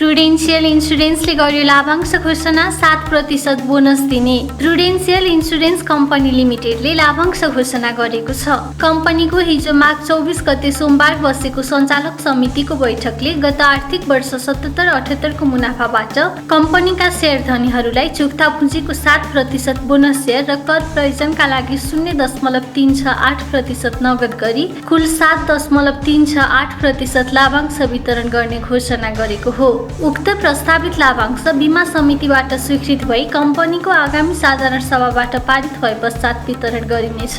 Prudential इन्सुरेन्सले गर्यो लाभांश घोषणा 7% बोनस दिने। प्रुडेन्सियल इन्सुरेन्स कम्पनी लिमिटेडले लाभांश घोषणा गरेको छ। कम्पनीको हिजो माघ 24 गते सोमबार बसेको सञ्चालक समितिको बैठकले गत आर्थिक वर्ष 77-78 को मुनाफाबाट कम्पनीका शेयर धनीहरूलाई चुक्ता पुँजीको 7% बोनस शेयर र कर प्रयोजनका लागि 0.368% नगद गरी कुल 7.368% लाभांश वितरण गर्ने घोषणा गरेको हो। उक्त प्रस्तावित लाभांश बीमा समितिबाट स्वीकृत भई कम्पनीको आगामी साधारण सभाबाट पारित भए पश्चात वितरण गरिनेछ।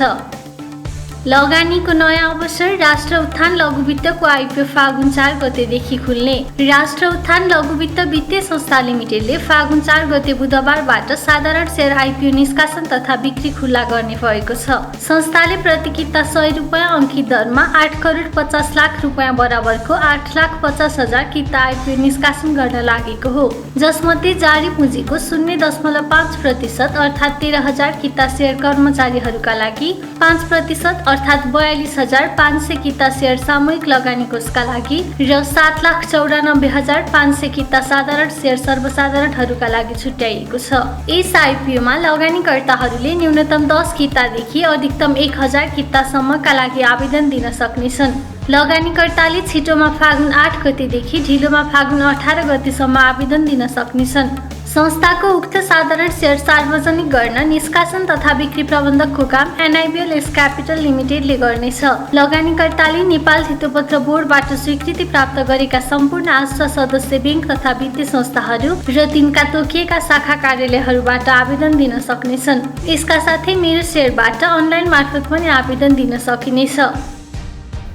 लगानीको नयाँ अवसर। राष्ट्र उत्थान लघु वित्तको आइपिओ फागुन 4 गतेदेखि खुल्ने। राष्ट्र उत्थान लघु वित्त वित्तीय संस्था लिमिटेडले फागुन 4 गते बुधबारबाट साधारण शेयर आइपिओ निष्कासन तथा बिक्री खुल्ला गर्ने भएको छ। संस्थाले प्रति किता 100 रुपैयाँ अंकित दरमा 8 करोड 50 लाख रुपैयाँ बराबरको 8,50,000 किता आइपिओ निष्कासन गर्न लागेको हो, जसमध्ये जारी पुँजीको 0.5% अर्थात् 13,000 किता शेयर कर्मचारीहरूका लागि, 5% अर्थात् 42,500 किता शेयर सामूहिक लगानी कोषका लागि र 7,94,500 किता साधारण शेयर सर्वसाधारणहरूका लागि छुट्याइएको छ। यस आइपिओमा लगानीकर्ताहरूले न्यूनतम 10 कितादेखि अधिकतम 1,000 कितासम्मका लागि आवेदन दिन सक्नेछन्। लगानीकर्ताले छिटोमा फागुन 8 गतेदेखि ढिलोमा फागुन 18 गतेसम्म आवेदन दिन सक्नेछन्। संस्थाको उक्त साधारण शेयर सार्वजनिक गर्न निष्कासन तथा बिक्री प्रबन्धकको काम एनआइबिएल एस क्यापिटल लिमिटेडले गर्नेछ। लगानीकर्ताले नेपाल धितोपत्र बोर्डबाट स्वीकृति प्राप्त गरेका सम्पूर्ण आस्था सदस्य बैंक तथा वित्तीय संस्थाहरू र तिनका तोकिएका शाखा कार्यालयहरूबाट आवेदन दिन सक्नेछन्। यसका साथै मेरो शेयरबाट अनलाइन मार्फत पनि आवेदन दिन सकिनेछ।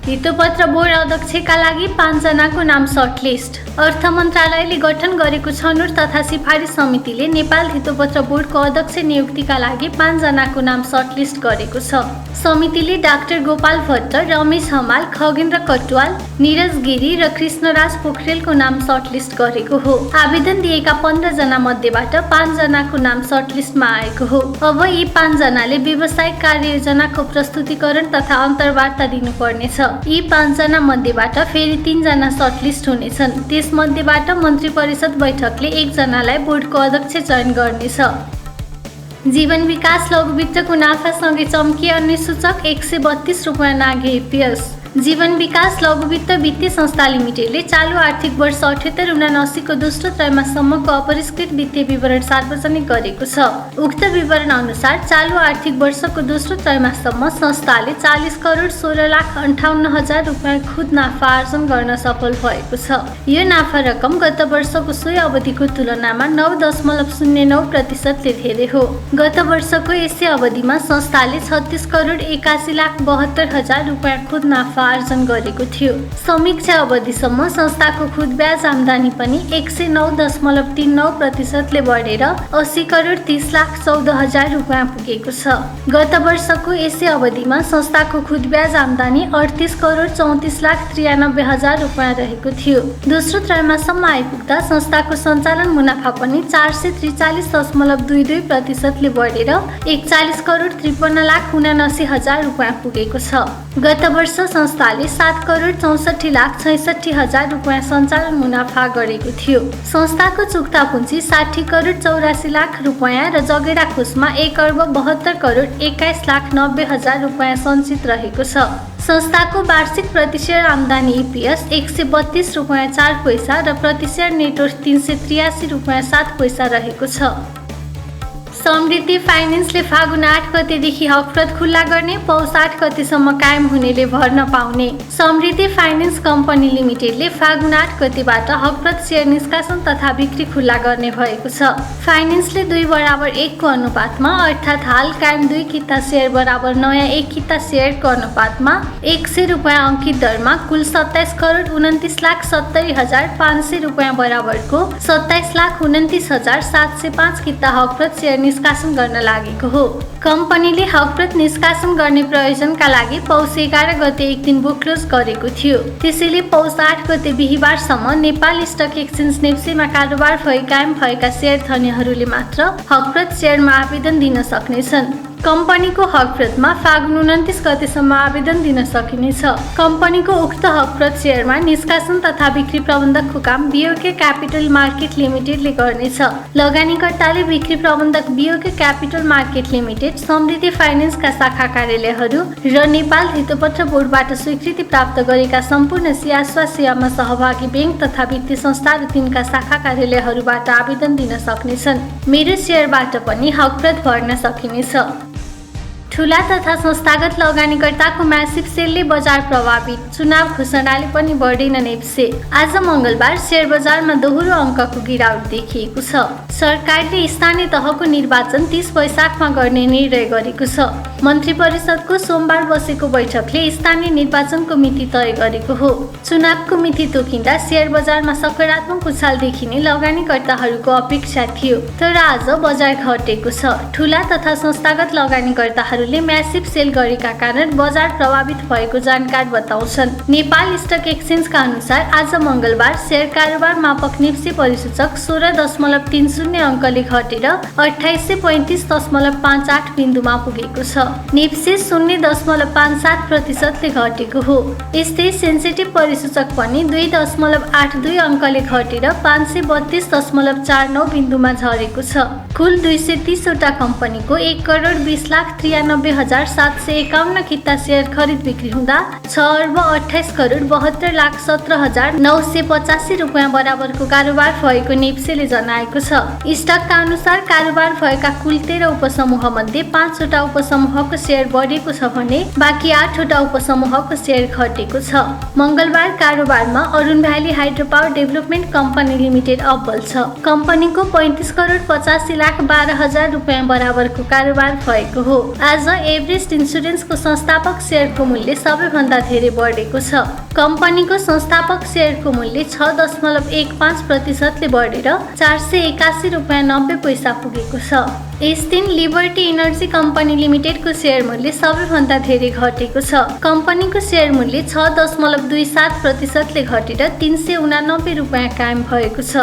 धितोपत्र बोर्ड अध्यक्षका लागि 5 जनाको नाम सर्टलिस्ट। अर्थ मन्त्रालयले गठन गरेको छनौट तथा सिफारिस समितिले नेपाल धितोपत्र बोर्डको अध्यक्ष नियुक्तिका लागि 5 जनाको नाम सर्टलिस्ट गरेको छ। समितिले डाक्टर गोपाल भट्ट, रमेश हमाल, खगेन्द्र कटुवाल, निरज गिरी र कृष्णराज पोखरेलको नाम सर्टलिस्ट गरेको हो। आवेदन दिएका 15 जना मध्येबाट 5 जनाको नाम सर्टलिस्टमा आएको हो। अब यी 5 जनाले व्यावसायिक कार्ययोजनाको प्रस्तुतिकरण तथा अन्तर्वार्ता दिनुपर्नेछ। यी 5 जना मध्येबाट फेरि 3 जना सर्टलिस्ट हुनेछन्। त्यसमध्येबाट मन्त्री परिषद बैठकले 1 जनालाई बोर्डको अध्यक्ष चयन गर्नेछ। जीवन विकास लघु वित्तको नाफासँगै चम्किए अन्य सूचक 132 रुपैयाँ नाघे एपिएस। जीवन विकास लघु वित्त वित्तीय संस्था लिमिटेडले चालु आर्थिक वर्ष 78-79 को दोस्रो त्रैमाससम्मको अपरिष्कृत वित्तीय विवरण सार्वजनिक गरेको छ। उक्त विवरण अनुसार चालु आर्थिक वर्षको दोस्रो त्रैमाससम्म संस्थाले 40 करोड 16,58,000 रुपैयाँ खुद नाफा आर्जन गर्न सफल भएको छ। यो नाफा रकम गत वर्षको सोही अवधिको तुलनामा 9.09% ले धेरै हो। गत वर्षको यसै अवधिमा संस्थाले 36 करोड 81,72,000 रुपैयाँ खुद नाफा आर्जन गरेको थियो। समीक्षा अवधिसम्म संस्थाको खुद ब्याज आम्दानी पनि 109.39% ले बढेर 80 करोड 30,14,000 रुपैयाँ पुगेको छ। गत वर्षको यसै अवधिमा संस्थाको खुद ब्याज आम्दानी 38 करोड 34,93,000 रुपैयाँ रहेको थियो। दोस्रो त्रैमाससम्म आइपुग्दा संस्थाको सञ्चालन मुनाफा पनि 443.22% ले बढेर 41 करोड 53,79,000 रुपैयाँ पुगेको छ। गत वर्ष संस्थाले 7 करोड 64,66,000 रुपैयाँ सञ्चालन मुनाफा गरेको थियो। संस्थाको चुक्ता पुँजी 60 करोड 84 लाख रुपैयाँ र जगेडा कोषमा 1 अर्ब 72 करोड 21,90,000 रुपैयाँ सञ्चित रहेको छ। संस्थाको वार्षिक प्रति शेयर आम्दानी इपिएस 132 रुपैयाँ 4 पैसा र प्रति शेयर नेटवर्थ 383 रुपैयाँ 7 पैसा रहेको छ। समृद्धि फाइनेन्सले फागुन 8 गतेदेखि हकप्रत खुल्ला गर्ने, पौष 8 गतेसम्म कायम हुनेले भर्न पाउने। समृद्धि फाइनेन्स कम्पनी लिमिटेडले फागुन 8 गतेबाट हकप्रत शेयर निष्कासन तथा बिक्री खुल्ला गर्ने भएको छ। फाइनेन्सले 2:1 को अनुपातमा अर्थात् हाल कायम 2 किता शेयर बराबर नयाँ 1 किता शेयरको अनुपातमा 100 रुपैयाँ अंकित दरमा कुल 27 करोड 29,70,500 रुपैयाँ बराबरको 27,29,705 किता हकप्रत शेयर निष्कासन गर्न लागेको हो। कम्पनीले हकप्रत निष्कासन गर्ने प्रयोजनका लागि पौष 11 गते एक दिन बुक क्लोज गरेको थियो। त्यसैले पौष 8 गते बिहीबारसम्म नेपाल स्टक एक्सचेन्ज नेप्सेमा कारोबार भई कायम भएका शेयर धनीहरूले मात्र हकप्रत शेयरमा आवेदन दिन सक्नेछन्। कम्पनीको हकप्रतमा फागुन 29 गतेसम्म आवेदन दिन सकिनेछ। कम्पनीको उक्त हकप्रत सेयरमा निष्कासन तथा बिक्री प्रबन्धकको काम बीओके क्यापिटल मार्केट लिमिटेडले गर्नेछ। लगानीकर्ताले बिक्री प्रबन्धक बीओके क्यापिटल मार्केट लिमिटेड, समृद्धि फाइनेन्सका शाखा कार्यालयहरू र नेपाल हितोपत्र बोर्डबाट स्वीकृति प्राप्त गरेका सम्पूर्ण सेवामा सहभागी बैंक तथा वित्तीय संस्था र तिनका शाखा कार्यालयहरूबाट आवेदन दिन सक्नेछन्। मेरो सेयरबाट पनि हकप्रत भर्न सकिनेछ। ठूला तथा संस्थागत लगानीकर्ताको म्यासिभ सेलले बजार प्रभावित, चुनाव घोषणाले पनि बढेन नेप्से। आज मंगलबार शेयर बजारमा दोहोरो अङ्कको गिरावट देखिएको छ। सरकारले स्थानीय तहको निर्वाचन 30 वैशाखमा गर्ने निर्णय गरेको छ। मन्त्री परिषदको सोमबार बसेको बैठकले स्थानीय निर्वाचनको मिति तय गरेको हो। चुनावको मिति तोकिँदा शेयर बजारमा सकारात्मक उछाल देखिने लगानीकर्ताहरूको अपेक्षा थियो, तर आज बजार घटेको छ। ठूला तथा संस्थागत लगानीकर्ताहरूले म्यासिभ सेल गरेका कारण बजार प्रभावित भएको जानकार बताउँछन्। नेपाल स्टक एक्सचेन्जका अनुसार आज मंगलबार शेयर कारोबार मापक निफ्टी परिसूचक 16.30 अङ्कले घटेर 2835.58 बिन्दुमा पुगेको छ। निफ्टी 0.57% घटेको हो। यस्तै सेन्सिटिभ परिसूचक पनि 2.82 अङ्कले घटेर 532.49 बिन्दुमा झरेको छ। कुल 230 वटा कम्पनीको 1,20,93,751 किता शेयर खरिद बिक्री हुँदा 6,28,72,17,985 रुपियाँ बराबरको कारोबार भएको नेप्सेले जनाएको छ। स्टकका अनुसार कारोबार भएका कुल 13 उपसमूह मध्ये 5 वटा उपसमूहको शेयर बढेको छ भने बाँकी 8 वटा उपसमूहको शेयर घटेको छ। मंगलबार कारोबारमा Arun valley hydropower development company limited अब्बल छ। कम्पनीको 35,85,12,000 रुपियाँ बराबरको कारोबार भएको हो। आज एभरेस्ट इन्स्योरेन्सको संस्थापक शेयरको मूल्य सबैभन्दा धेरै बढेको छ। कम्पनीको संस्थापक शेयरको मूल्य 6.15% ले बढेर 481 रुपियाँ 90 पैसा पुगेको छ। यस दिन लिबर्टी इनर्जी कम्पनी लिमिटेडको शेयर मूल्य सबैभन्दा धेरै घटेको छ। कम्पनीको शेयर मूल्य 6.27% ले घटेर 389 रुपियाँ कायम भएको छ।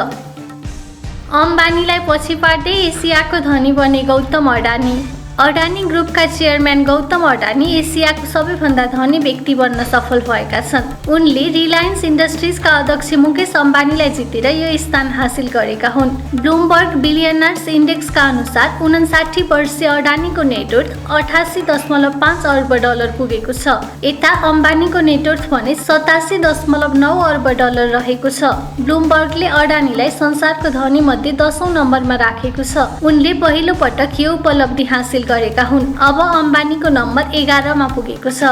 अम्बानीलाई पछि पार्दै एसियाको धनी बने गौतम अडानी। अडानी ग्रुपका चेयरम्यान गौतम अडानी एसियाको सबैभन्दा धनी व्यक्ति बन्न सफल भएका छन्। उनले रिलायन्स इन्डस्ट्रिजका अध्यक्ष मुकेश अम्बानीलाई जितेर यो स्थान हासिल गरेका हुन्। ब्लुमबर्ग बिलियनर्स इन्डेक्सका अनुसार 59 वर्षीय अडानीको नेटवर्थ 88.5 अर्ब डलर पुगेको छ। यता अम्बानीको नेटवर्थ भने 87.9 अर्ब डलर रहेको छ। ब्लुमबर्गले अडानीलाई संसारको धनी मध्ये 10औं नम्बरमा राखेको छ। उनले पहिलो पटक यो उपलब्धि हासिल गरेका हुन्। अब अम्बानीको नम्बर 11 मा पुगेको छ।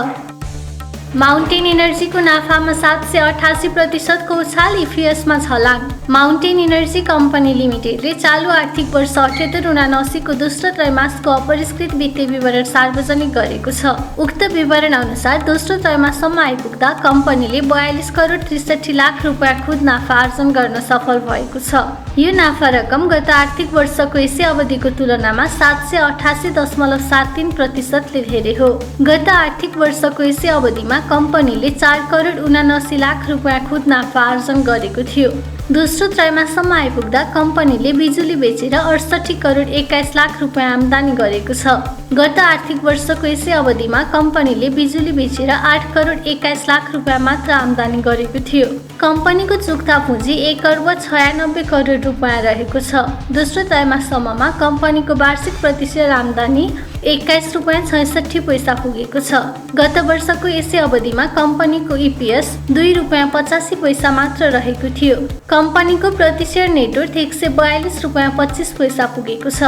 माउन्टेन एनर्जीको नाफामा 788% को उछाल, इपिएसमा छलाङ। माउन्टेन एनर्जी कम्पनी लिमिटेडले चालु आर्थिक वर्ष 78-79 को दोस्रो त्रैमासको अपरिष्कृत वित्तीय विवरण सार्वजनिक गरेको छ। उक्त विवरण अनुसार दोस्रो त्रैमाससम्म आइपुग्दा कम्पनीले 42 करोड 63 लाख रुपियाँ खुद नाफा आर्जन गर्न सफल भएको छ। यो नाफा रकम गत आर्थिक वर्षको यसै अवधिको तुलनामा 788.73% ले धेरै हो। गत आर्थिक वर्षको यसै अवधिमा कम्पनीले 4 करोड 79 लाख रुपियाँ खुद नाफा आर्जन गरेको थियो। दोस्रो त्रैमाससम्म आइपुग्दा कम्पनीले बिजुली बेचेर 68 करोड 21 लाख रुपियाँ आम्दानी गरेको छ। गत आर्थिक वर्षको यसै अवधिमा कम्पनीले बिजुली बेचेर 8 करोड 21 लाख रुपियाँ मात्र आम्दानी गरेको थियो। कम्पनीको चुक्ता पुँजी 1 अर्ब 96 करोड रुपियाँ रहेको छ। दोस्रो त्रैमाससम्ममा कम्पनीको वार्षिक प्रतिशत आम्दानी 21 रुपियाँ 66 पैसा पुगेको छ। गत वर्षको यसै अवधिमा कम्पनीको इपिएस 2 रुपियाँ 85 पैसा मात्र रहेको थियो। कम्पनीको प्रतिशत नेटवर्थ 142 रुपियाँ 25 पैसा पुगेको छ।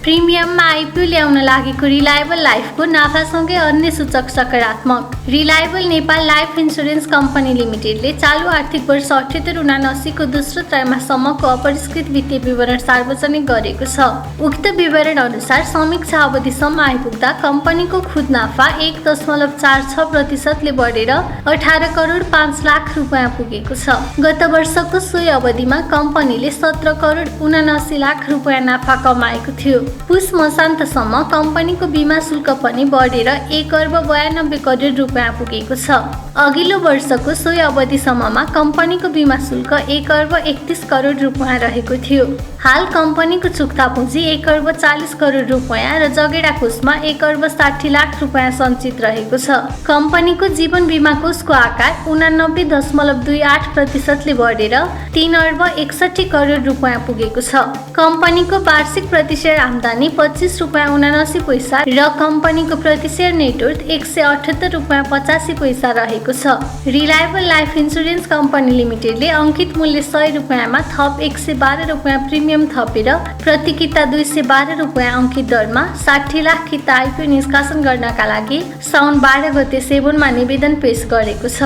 प्रिमियममा आइपिओ ल्याउन लागेको रिलायबल लाइफको नाफासँगै अन्य सूचक सकारात्मक। Reliable Nepal life insurance company लिमिटेडले चालु आर्थिक वर्ष 78-79 को दोस्रो त्रैमाससम्मको अपरिष्कृत वित्तीय विवरण सार्वजनिक गरेको छ। उक्त विवरण अनुसार समीक्षा अवधिसम्म आइपुग्दा कम्पनीको खुद नाफा 1.46% ले बढेर 18 करोड 5 लाख रुपियाँ पुगेको छ। गत वर्षको सोही अवधिमा कम्पनीले 17 करोड 79 लाख रुपियाँ नाफा कमाएको थियो। पुस मसान्तसम्म कम्पनीको बीमा शुल्क पनि बढेर 1 अर्ब 92 करोड रुपियाँ पुगेको छ। अघिल्लो वर्षको सोही अवधिसम्ममा कम्पनीको बीमा शुल्क 1 अर्ब 31 करोड रुपियाँ रहेको थियो। हाल कम्पनीको चुक्ता पुँजी 1 अर्ब 40 करोड रुपियाँ र जगेडा कोषमा 1 अर्ब 60 लाख रुपियाँ सञ्चित रहेको छ। कम्पनीको जीवन बीमा कोषको आकार 89.28% बढेर 3 अर्ब 61 करोड रुपियाँ पुगेको छ। कम्पनीको वार्षिक प्रतिशेयर आम्दानी 25 रुपियाँ 79 पैसा र कम्पनीको प्रतिशेयर नेटवर्थ 178 रुपियाँ 85 पैसा रहेको छ। रिलायबल लाइफ इन्सुरेन्स कम्पनी लिमिटेडले अङ्कित मूल्य 100 रुपियाँमा थप 112 रुपियाँ प्रिमियम थपेर प्रति किता 212 रुपियाँ अङ्कित दरमा 60 लाख किता आइपिओ निष्कासन गर्नका लागि साउन 12 गते सेबोनमा निवेदन पेश गरेको छ।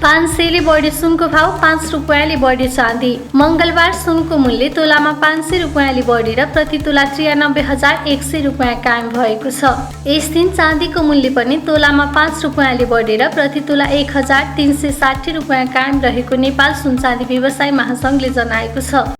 5 सेले बढ्यो सुनको भाव, 5 रुपियाँले बढ्यो चाँदी। मङ्गलबार सुनको मूल्य तोलामा 500 रुपियाँले बढेर प्रति तोला 93,100 रुपियाँ कायम भएको छ। यस दिन चाँदीको मूल्य पनि तोलामा 5 रुपियाँले बढेर प्रति तोला 1,360 रुपियाँ कायम रहेको नेपाल सुन चाँदी व्यवसायी महासङ्घले जनाएको छ।